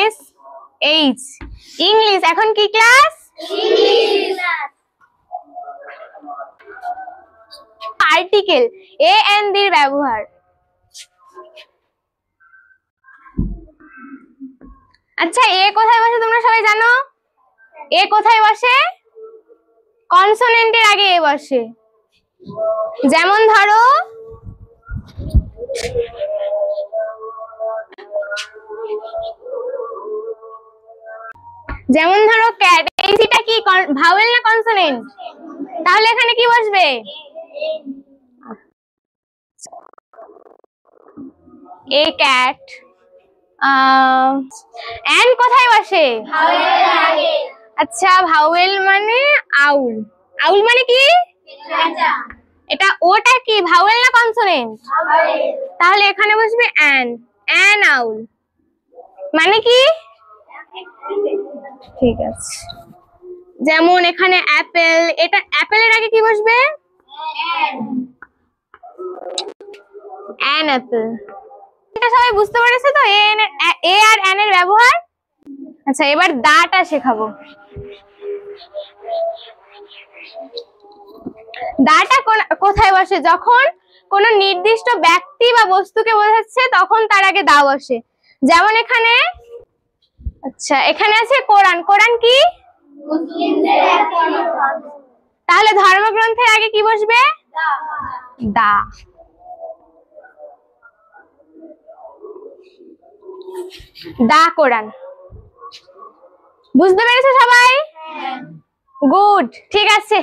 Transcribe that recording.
ENGLISH। English. এখন কি class? Article A N এর ব্যবহার। আচ্ছা, এ কোথায় বসে তোমরা সবাই জানো? এ কোথায় বসে? কনসোনেন্টের আগে এ বসে। যেমন ধরো, ক্যাট, এই সিটা কি ভাওয়েল না কনসোনেন্ট? তাহলে এখানে কি বসবে? এ ক্যাট। এন কোথায় বসে? আচ্ছা, ভাওয়েল মানে আউল। আউল মানে কি? এটা ওটা কি ভাওয়েল না কনসোনেন্ট? তাহলে এখানে বসবে অ্যান। অ্যান আউল মানে কি? ঠিক আছে। যেমন এখানে অ্যাপেল, এটা অ্যাপেলের আগে কি বসবে? An Apple. এটা সবাই বুঝতে পেরেছে তো এ আর অ্যান এর ব্যবহার? আচ্ছা, এবার দাটা শেখাবো। দাটা কোথায় বসে? যখন কোন নির্দিষ্ট ব্যক্তি বা বস্তুকে বোঝাচ্ছে তখন তার আগে দা বসে। যেমন এখানে, আচ্ছা এখানে আছে কোরআন। কোরআন কি? তাহলে ধর্মগ্রন্থের আগে কি বসবে? দা। দা কোরআন। বুঝতে পেরেছো সবাই? গুড, ঠিক আছে।